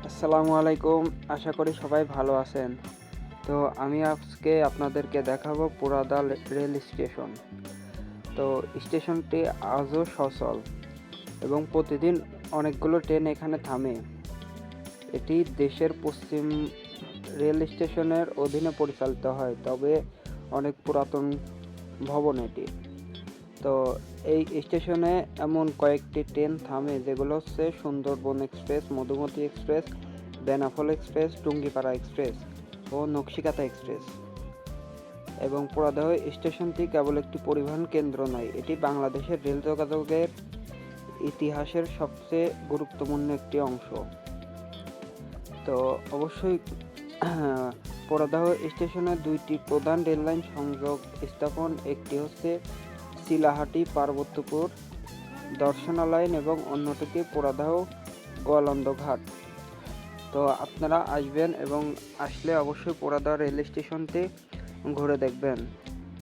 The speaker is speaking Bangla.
আসসালামু আলাইকুম। আশা করি সবাই ভালো আছেন। তো আমি আজকে আপনাদেরকে দেখাবো পুরাদা রেল স্টেশন। তো স্টেশনটি আজও সচল এবং প্রতিদিন অনেকগুলো ট্রেন এখানে থামে। এটি দেশের পশ্চিম রেল স্টেশনের অধীনে পরিচালিত হয়, তবে অনেক পুরাতন ভবন এটি। তো এই স্টেশনে এমন কয়েকটি ট্রেন থামে যেগুলো হচ্ছে Sundarban express, Madhumati express, Benapole express, Tungipara express ও নকশিকাতা এক্সপ্রেস। এবং পুরাদহ স্টেশনটি কেবল একটি পরিবহন কেন্দ্র নয়, এটি বাংলাদেশের রেল যোগাযোগের ইতিহাসের সবচেয়ে গুরুত্বপূর্ণ একটি অংশ। তো অবশ্যই পুরাদহ স্টেশনে দুইটি প্রধান রেললাইন সংযোগ স্থাপন, একটি হচ্ছে চিলাহাটি পার্বত্যপুর দর্শনা লাইন এবং অন্যটিকে পুরাদহ গোয়ালন্দ ঘাট। তো আপনারা আসবেন এবং আসলে অবশ্যই পুরাদহ রেল স্টেশনটি ঘুরে দেখবেন।